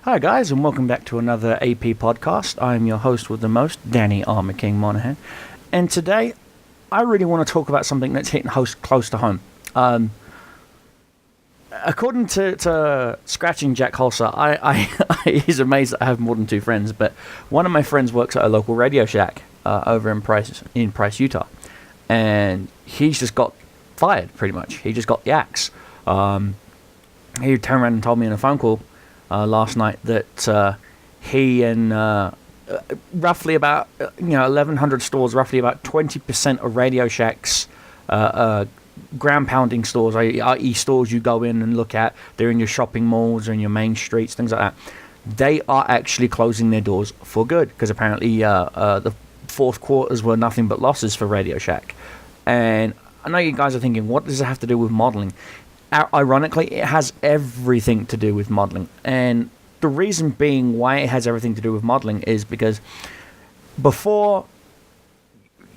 Hi guys, and welcome back to another AP podcast. I am your host with the most, Danny Armour King Monahan. And today, I really want to talk about something that's hitting close to home. According to Scratching Jack Holser, he's amazed that I have more than two friends, but one of my friends works at a local Radio Shack over in Price, Utah. And he's just got fired, pretty much. He just got the axe. He turned around and told me in a phone call last night that he and roughly about 1,100 stores, roughly about 20% of Radio Shack's ground pounding stores, i.e. stores you go in and look at, they're in your shopping malls or in your main streets, things like that. They are actually closing their doors for good because apparently the fourth quarters were nothing but losses for Radio Shack. And I know you guys are thinking, what does it have to do with modeling? Ironically, it has everything to do with modeling. And the reason being why it has everything to do with modeling is because before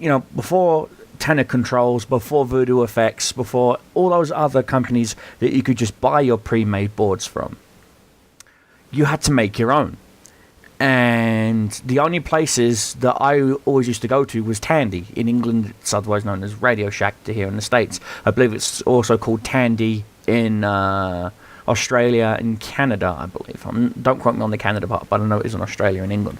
Tenor Controls, before Voodoo Effects, before all those other companies that you could just buy your pre-made boards from, you had to make your own. And the only places that I always used to go to was Tandy. In England, it's otherwise known as Radio Shack here in the States. I believe it's also called Tandy in Australia and Canada, I believe. Don't quote me on the Canada part, but I know it is in Australia and England.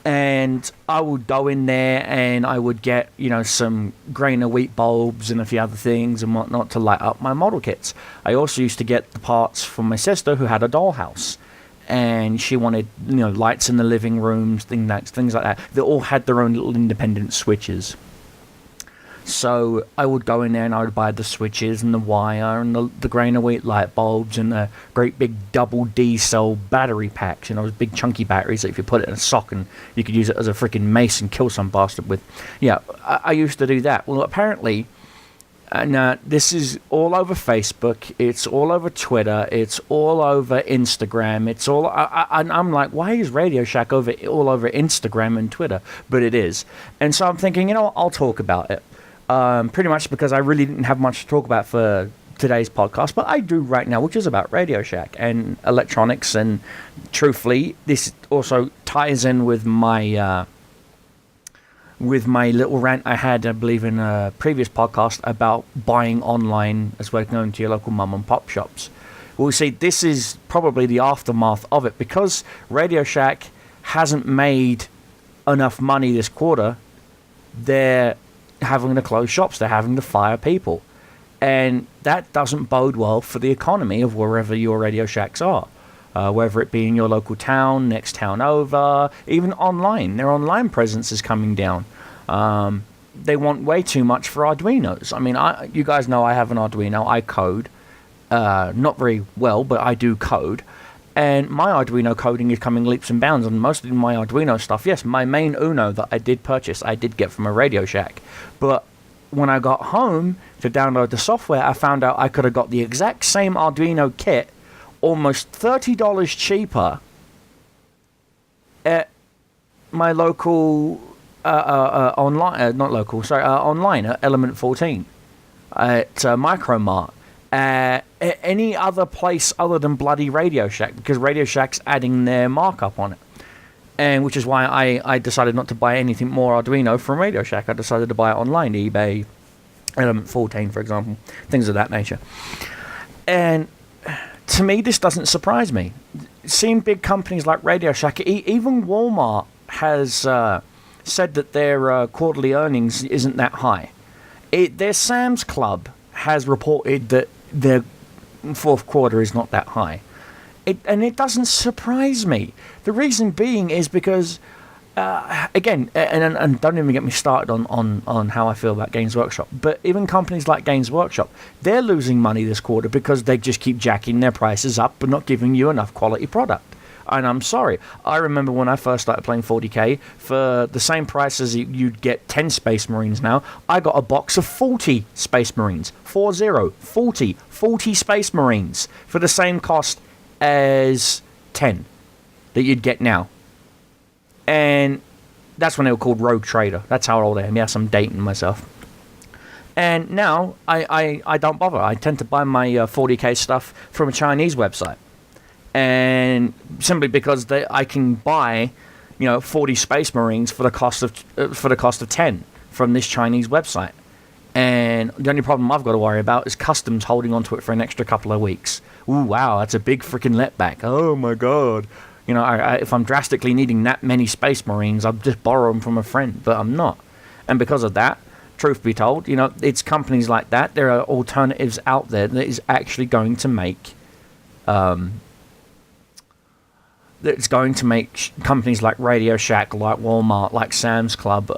And I would go in there and I would get, some grain of wheat bulbs and a few other things and whatnot to light up my model kits. I also used to get the parts from my sister who had a dollhouse. And she wanted, lights in the living rooms, things like that. They all had their own little independent switches. So I would go in there and I would buy the switches and the wire and the grain of wheat light bulbs and the great big double D cell battery packs. Those big chunky batteries that if you put it in a sock and you could use it as a freaking mace and kill some bastard with. Yeah, I used to do that. Well, apparently... And this is all over Facebook, it's all over Twitter, it's all over Instagram, it's all... I'm like, why is Radio Shack all over Instagram and Twitter? But it is. And so I'm thinking, I'll talk about it. Pretty much because I really didn't have much to talk about for today's podcast, but I do right now, which is about Radio Shack and electronics. And truthfully, this also ties in with my little rant I had, I believe, in a previous podcast about buying online as well as going to your local mum and pop shops. Well, see, this is probably the aftermath of it because Radio Shack hasn't made enough money this quarter. They're having to close shops. They're having to fire people. And that doesn't bode well for the economy of wherever your Radio Shacks are. Whether it be in your local town, next town over, even online. Their online presence is coming down. They want way too much for Arduinos. I mean, you guys know I have an Arduino. I code. Not very well, but I do code. And my Arduino coding is coming leaps and bounds. And most of my Arduino stuff, yes, my main Uno that I did purchase, I did get from a Radio Shack. But when I got home to download the software, I found out I could have got the exact same Arduino kit almost $30 cheaper at my local online at Element 14 at Micromart, at any other place other than bloody Radio Shack, because Radio Shack's adding their markup on it, and which is why I decided not to buy anything more Arduino from Radio Shack. I decided to buy it online, eBay, Element 14, for example, things of that nature. And to me, this doesn't surprise me. Seeing big companies like Radio Shack, even Walmart has said that their quarterly earnings isn't that high. Their Sam's Club has reported that their fourth quarter is not that high. And it doesn't surprise me. The reason being is because, again, and don't even get me started on how I feel about Games Workshop, but even companies like Games Workshop, they're losing money this quarter because they just keep jacking their prices up but not giving you enough quality product. And I'm sorry, I remember when I first started playing 40k, for the same price as you'd get 10 Space Marines now, I got a box of 40 Space Marines. 40 Space Marines for the same cost as 10 that you'd get now. And that's when they were called Rogue Trader. That's how old I am. Yes, I'm dating myself. And now I don't bother. I tend to buy my 40k stuff from a Chinese website. And simply because I can buy, 40 Space Marines for the cost of 10 from this Chinese website. And the only problem I've got to worry about is customs holding onto it for an extra couple of weeks. Ooh, wow, that's a big freaking letback. Oh my god. If I'm drastically needing that many Space Marines, I'll just borrow them from a friend, but I'm not. And because of that, truth be told, it's companies like that. There are alternatives out there that is actually going to make, companies like Radio Shack, like Walmart, like Sam's Club,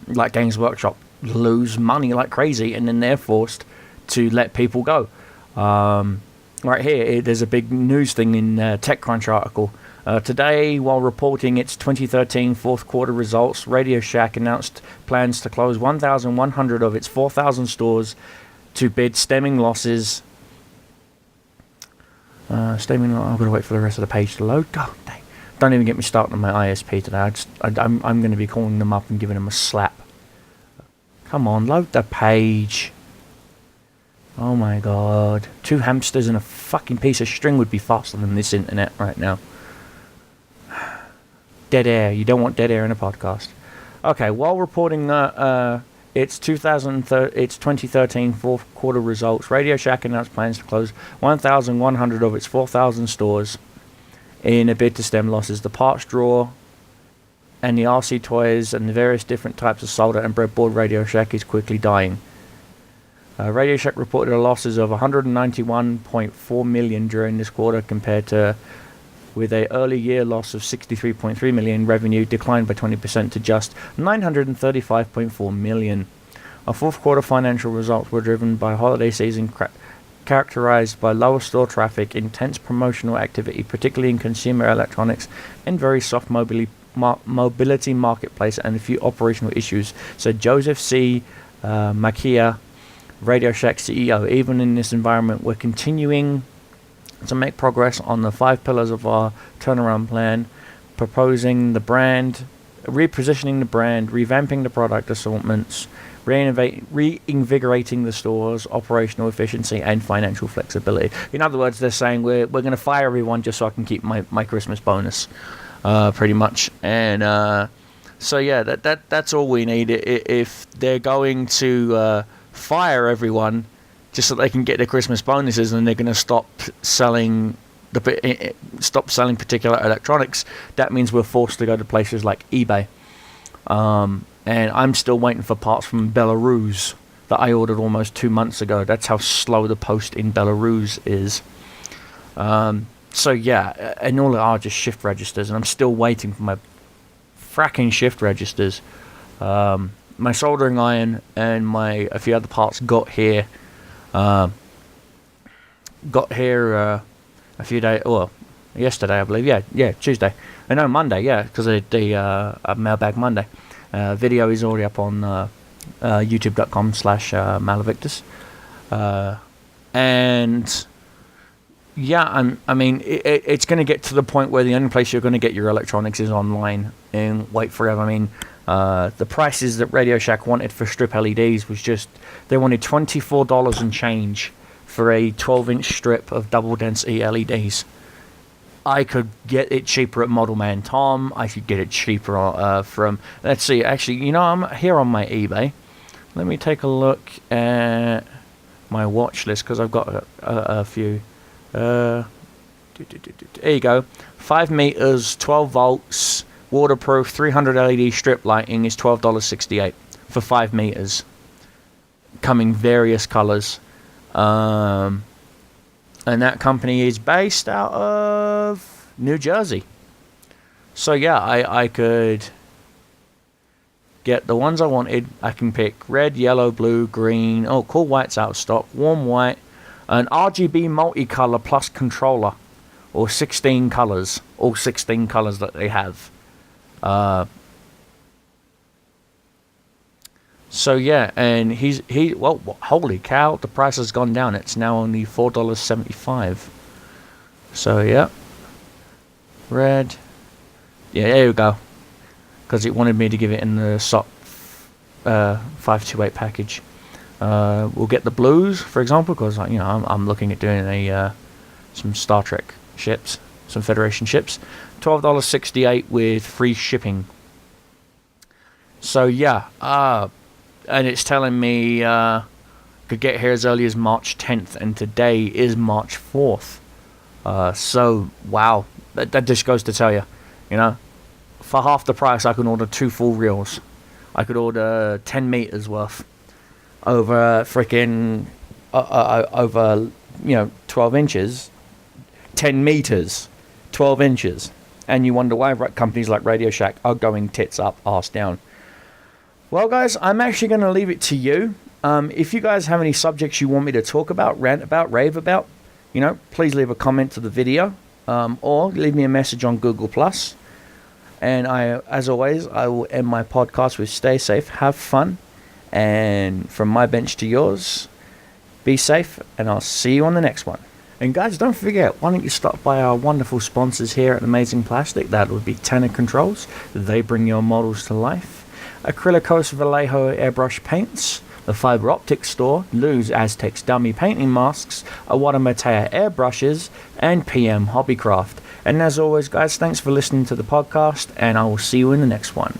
like Games Workshop lose money like crazy, and then they're forced to let people go. Right here, there's a big news thing in TechCrunch article. Today, while reporting its 2013 fourth quarter results, Radio Shack announced plans to close 1,100 of its 4,000 stores to bid stemming losses. I've got to wait for the rest of the page to load. God dang. Don't even get me started on my ISP today. I'm going to be calling them up and giving them a slap. Come on, load the page. Oh my god. 2 hamsters and a fucking piece of string would be faster than this internet right now. Dead air. You don't want dead air in a podcast. Okay, while reporting its 2013 fourth quarter results, Radio Shack announced plans to close 1,100 of its 4,000 stores in a bid to stem losses. The parts drawer and the RC toys and the various different types of solder and breadboard Radio Shack is quickly dying. Radio Shack reported a losses of $191.4 million during this quarter, compared to with a early year loss of $63.3 million. Revenue declined by 20% to just $935.4 million. Our fourth quarter financial results were driven by holiday season characterized by lower store traffic, intense promotional activity, particularly in consumer electronics, and very soft mobility marketplace, and a few operational issues, said Joseph C. MacLeod, Radio Shack CEO. Even in this environment, we're continuing to make progress on the 5 pillars of our turnaround plan: repositioning the brand, revamping the product assortments, reinvigorating the store's operational efficiency and financial flexibility. In other words, they're saying we're going to fire everyone just so I can keep my Christmas bonus. Pretty much. And so yeah, that's all we need. If they're going to fire everyone just so they can get their Christmas bonuses, and they're going to stop selling particular electronics, that means we're forced to go to places like eBay. And I'm still waiting for parts from Belarus that I ordered almost 2 months ago. That's how slow the post in Belarus is. So yeah, and all they are just shift registers, and I'm still waiting for my fracking shift registers. My soldering iron and a few other parts got here. A few days, well, yesterday I believe. Yeah, Tuesday. No, Monday. Yeah, because I did the Mailbag Monday. Video is already up on youtube.com/Malavictus. And yeah, I mean, it's going to get to the point where the only place you're going to get your electronics is online, and wait forever. I mean, the prices that Radio Shack wanted for strip LEDs was just, they wanted $24 and change for a 12-inch strip of double-density LEDs. I could get it cheaper at Model Man Tom. I could get it cheaper from, let's see, actually, I'm here on my eBay. Let me take a look at my watch list, because I've got a few. There you go. 5 meters, 12 volts, waterproof, 300 LED strip lighting is $12.68 for 5 meters. Coming various colors. And that company is based out of New Jersey. So yeah, I could get the ones I wanted. I can pick red, yellow, blue, green. Oh, cool white's out of stock. Warm white. An RGB multicolor plus controller, or 16 colors, all 16 colors that they have. So yeah, and well, holy cow, the price has gone down. It's now only $4.75. So yeah, red. Yeah, there you go. Because it wanted me to give it in the SOP 528 package. We'll get the blues, for example, because I'm looking at doing some Star Trek ships. some Federation ships. $12.68 with free shipping. So yeah, and it's telling me could get here as early as March 10th, and today is March 4th. So wow, that just goes to tell you, for half the price I can order 2 full reels. I could order 10 meters worth over freaking over 12 inches, 10 meters, 12 inches, and you wonder why companies like Radio Shack are going tits up, arse down. Well, guys, I'm actually going to leave it to you. If you guys have any subjects you want me to talk about, rant about, rave about, please leave a comment to the video, or leave me a message on Google+. And as always, I will end my podcast with stay safe, have fun, and from my bench to yours, be safe, and I'll see you on the next one. And guys, don't forget, why don't you stop by our wonderful sponsors here at Amazing Plastic? That would be Tanner Controls. They bring your models to life. Acrylicos Vallejo Airbrush Paints, the Fiber Optics Store, Lou's Aztecs Dummy Painting Masks, Awada Matea Airbrushes, and PM Hobbycraft. And as always, guys, thanks for listening to the podcast, and I will see you in the next one.